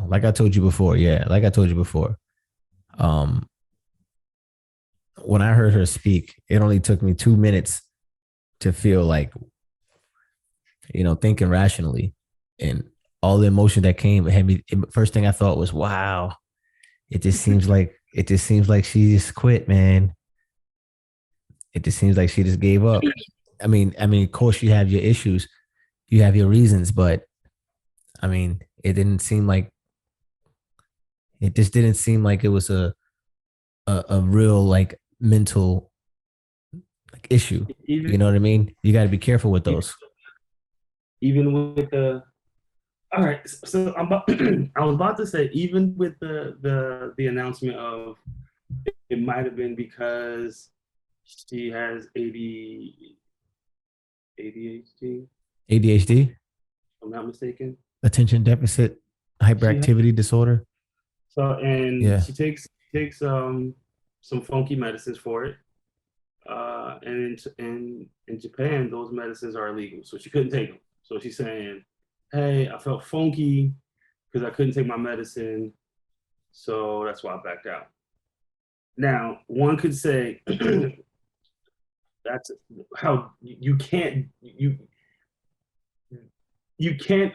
like I told you before. Yeah, like I told you before. Um, when I heard her speak, it only took me 2 minutes to feel like, thinking rationally, and all the emotion that came had me. First thing I thought was, wow, it just seems like she just quit, man. It just seems like she just gave up. I mean, of course you have your issues, you have your reasons, but I mean, it just didn't seem like it was a real like mental like issue. You Even know what I mean? You got to be careful with those. even with the all right, so I'm about, I was about to say even with the announcement of it might have been because she has ADHD, ADHD, if I'm not mistaken. attention deficit She has, hyperactivity disorder. and Yeah. she takes some funky medicines for it. And in Japan, those medicines are illegal, so she couldn't take them. So she's saying, "Hey, I felt funky because I couldn't take my medicine, so that's why I backed out." Now, one could say that's how you can't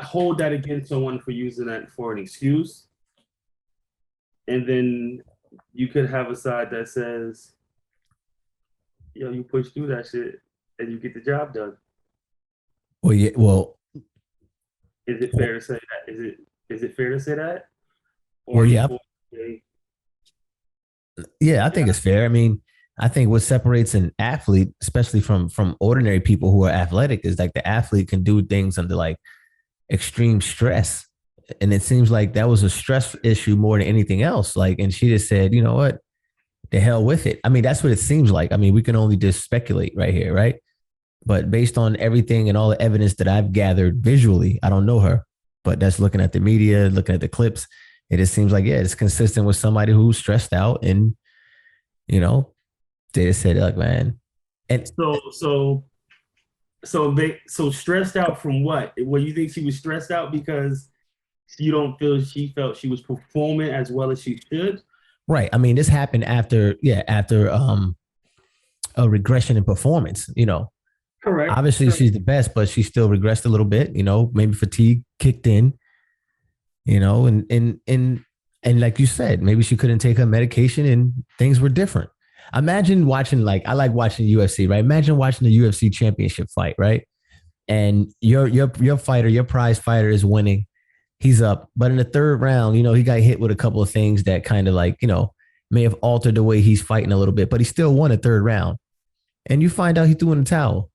hold that against someone for using that for an excuse, and then you could have a side that says, "Yo, you push through that shit and you get the job done." Well, yeah. Is it fair to say that? Is it fair to say that, or Well, are you yeah. going to say, Yeah, I yeah, think it's fair. I mean, I think what separates an athlete, especially from ordinary people who are athletic, is like the athlete can do things under like extreme stress. And it seems like that was a stress issue more than anything else. Like, and she just said, you know what, the hell with it. I mean, that's what it seems like. I mean, we can only just speculate right here, right? But based on everything and all the evidence that I've gathered visually, I don't know her, but that's looking at the media, looking at the clips. It just seems like, yeah, it's consistent with somebody who's stressed out and, you know, they just said, like, man, and so stressed out from what? Well, you think she was stressed out because you don't feel she felt she was performing as well as she should? right. I mean, this happened after, yeah, after a regression in performance, Correct. obviously she's the best, but she still regressed a little bit, maybe fatigue kicked in, and like you said, maybe she couldn't take her medication and things were different. Imagine watching, like, I like watching UFC, right? Imagine watching the UFC championship fight, right? And your fighter, your prize fighter is winning. He's up. But in the third round, he got hit with a couple of things that kind of like, may have altered the way he's fighting a little bit, but he still won a third round. And you find out he threw in the towel.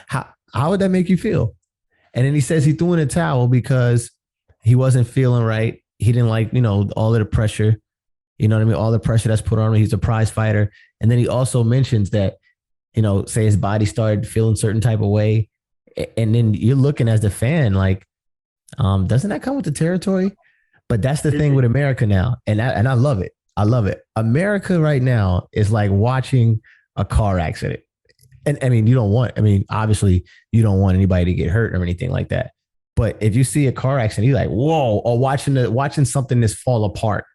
How would that make you feel? And then he says he threw in a towel because he wasn't feeling right. He didn't like, all of the pressure, you know what I mean? All the pressure that's put on him. He's a prize fighter. And then he also mentions that, say his body started feeling certain type of way. And then you're looking as the fan, like, doesn't that come with the territory? But that's the Is thing it, with America now. And I love it. I love it. America right now is like watching a car accident. And I mean, obviously you don't want anybody to get hurt or anything like that. But if you see a car accident, you're like, whoa, or watching something just fall apart.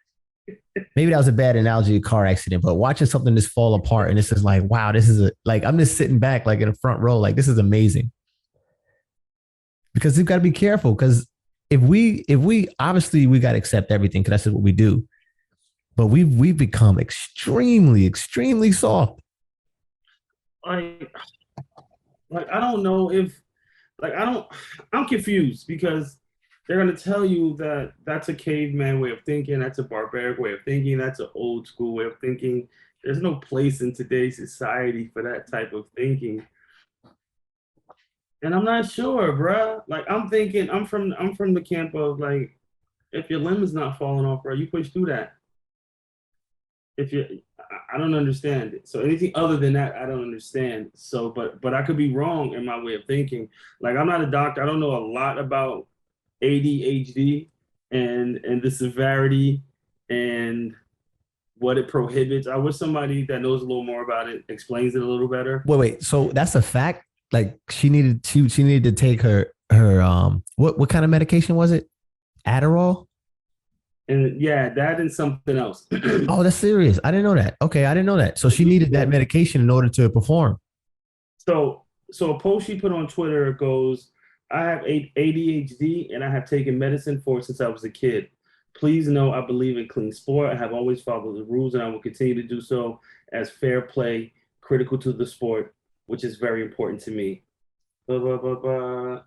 Maybe that was a bad analogy, a car accident, but watching something just fall apart and this is like, wow, this is like, I'm just sitting back like in the front row, like this is amazing. Because you've got to be careful because if we obviously we got to accept everything because that's what we do. But we've become extremely soft. like I don't know if like I don't I'm confused because they're gonna tell you that that's a caveman way of thinking, that's a barbaric way of thinking, that's an old school way of thinking. There's no place in today's society for that type of thinking. And I'm not sure, bruh. Like I'm thinking I'm from the camp of like if your limb is not falling off, bro, you push through that. If you I don't understand it. So anything other than that, I don't understand. So but I could be wrong in my way of thinking. Like I'm not a doctor. I don't know a lot about ADHD and the severity and what it prohibits. I wish somebody that knows a little more about it explains it a little better. Wait. So that's a fact. Like she needed to take her what kind of medication was it? Adderall? And yeah, that and something else. Oh, that's serious. I didn't know that. Okay, I didn't know that. So she needed that medication in order to perform. So, so a post she put on Twitter goes, "I have ADHD and I have taken medicine for it since I was a kid. Please know I believe in clean sport. I have always followed the rules and I will continue to do so as fair play, critical to the sport, which is very important to me." Blah, blah, blah, blah.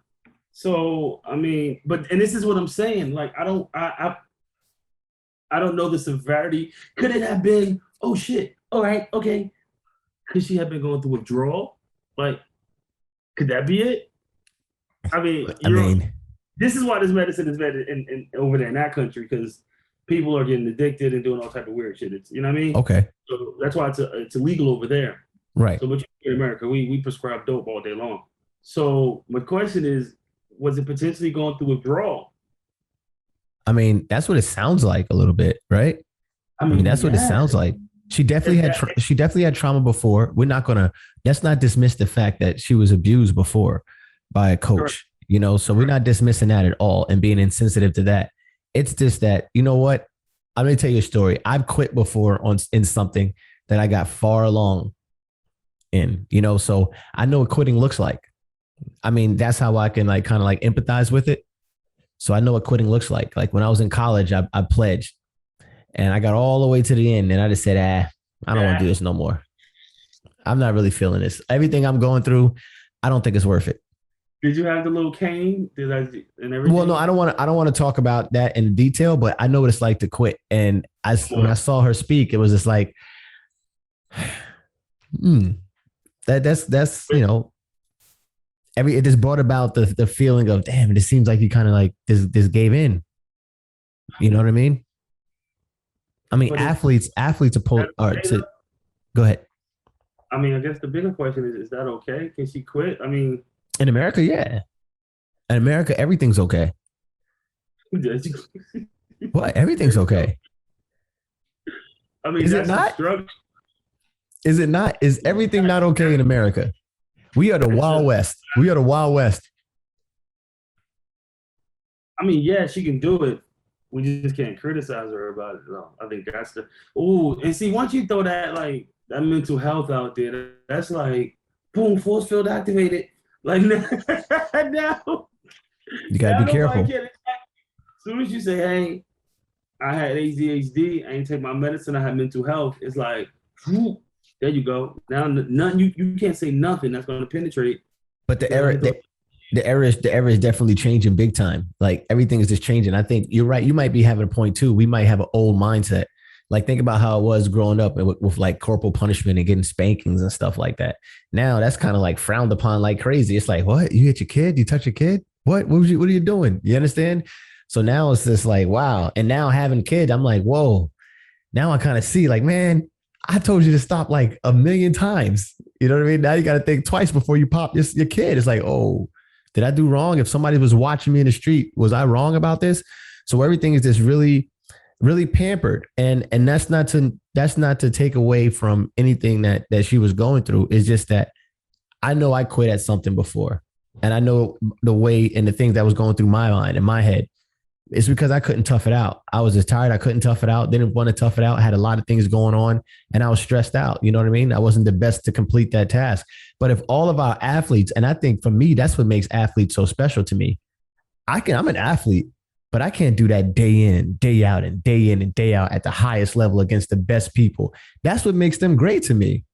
So, I mean, but and this is what I'm saying. Like, I don't know the severity. Could it have been, oh shit, all right, okay. Could she have been going through withdrawal? Like, could that be it? I mean, I mean, this is why this medicine is better in over there in that country because people are getting addicted and doing all type of weird shit. It's you know what I mean? okay. So that's why it's illegal over there. Right. So but in America, we prescribe dope all day long. So my question is, was it potentially going through withdrawal? I mean, that's what it sounds like a little bit, right? I I mean, mean, that's what it yeah. sounds like. She definitely had she definitely had trauma before. We're not gonna let's not dismiss the fact that she was abused before by a coach, you know. So we're not dismissing that at all and being insensitive to that. It's just that, you know what? I'm gonna tell you a story. I've quit before on in something that I got far along in, you know, so I know what quitting looks like. I mean, that's how I can like kind of like empathize with it. So I know what quitting looks like. Like when I was in college, I pledged and I got all the way to the end and I just said, I don't want to do this no more. I'm not really feeling this. Everything I'm going through, I don't think it's worth it. Did you have the little cane? Did I and everything? Well, no, I don't want to talk about that in detail, but I know what it's like to quit. And when I saw her speak, it was just like, that's you know, it just brought about the feeling of damn, it seems like you kind of like this gave in. You know what I mean? I mean, athletes are to go ahead. I mean, I guess the bigger question is that okay? Can she quit? I mean, in America, yeah. In America, everything's okay. What? Everything's okay. I mean, is it not? Is it not? Is everything not okay in America? We are the Wild West. We are the Wild West. I mean, yeah, she can do it. We just can't criticize her about it. No, I think that's the. Oh, and see, once you throw that like that mental health out there, that's like boom, force field activated. Like now, you gotta be careful. As soon as you say, "Hey, I had ADHD, I ain't take my medicine, I had mental health," it's like, whoop, there you go. Now, nothing you can't say nothing that's going to penetrate. But the era is definitely changing big time. Like everything is just changing. I think you're right. You might be having a point too. We might have an old mindset. Like think about how it was growing up with like corporal punishment and getting spankings and stuff like that. Now that's kind of like frowned upon like crazy. It's like, what? You hit your kid? You touch your kid? What are you doing? You understand? So now it's just like, wow. And now having kids, I'm like, whoa. Now I kind of see like, man, I told you to stop like a million times. You know what I mean? Now you got to think twice before you pop your kid. It's like, oh, did I do wrong? If somebody was watching me in the street, was I wrong about this? So everything is just really, really pampered. And that's not to take away from anything that she was going through. It's just that I know I quit at something before. And I know the way and the things that was going through my mind and my head. It's because I couldn't tough it out. I was just tired. I couldn't tough it out. Didn't want to tough it out. Had a lot of things going on and I was stressed out. You know what I mean? I wasn't the best to complete that task. But if all of our athletes, and I think for me, that's what makes athletes so special to me. I'm an athlete, but I can't do that day in, day out, and day out at the highest level against the best people. That's what makes them great to me.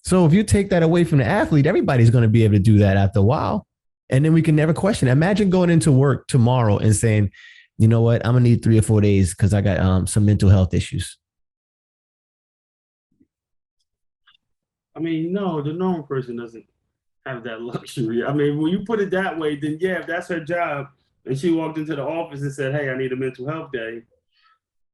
So if you take that away from the athlete, everybody's going to be able to do that after a while. And then we can never question. Imagine going into work tomorrow and saying, you know what, I'm going to need 3 or 4 days because I got some mental health issues. I mean, no, the normal person doesn't have that luxury. I mean, when you put it that way, then yeah, if that's her job, and she walked into the office and said, "Hey, I need a mental health day,"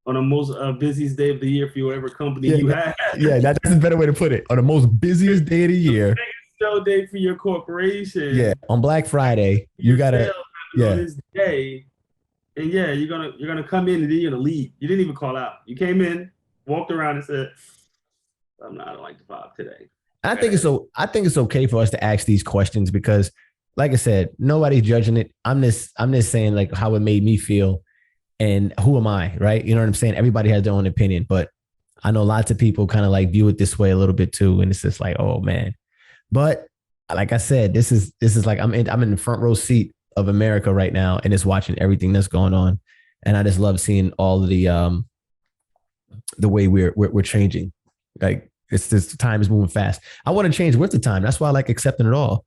on the most busiest day of the year for whatever company you have. Yeah, that's a better way to put it. On the most busiest day of the year. Sell day for your corporation. Yeah, on Black Friday, you gotta on this day, and yeah, you're gonna come in and then you're gonna leave. You didn't even call out. You came in, walked around, and said, "I don't like the vibe today." I think it's okay for us to ask these questions because like I said, nobody's judging it. I'm just saying like how it made me feel, and who am I, right? You know what I'm saying? Everybody has their own opinion, but I know lots of people kind of like view it this way a little bit too, and it's just like, oh man. But like I said, this is like I'm in the front row seat of America right now, and it's watching everything that's going on, and I just love seeing all of the way we're changing. Like it's this time is moving fast. I want to change with the time. That's why I like accepting it all.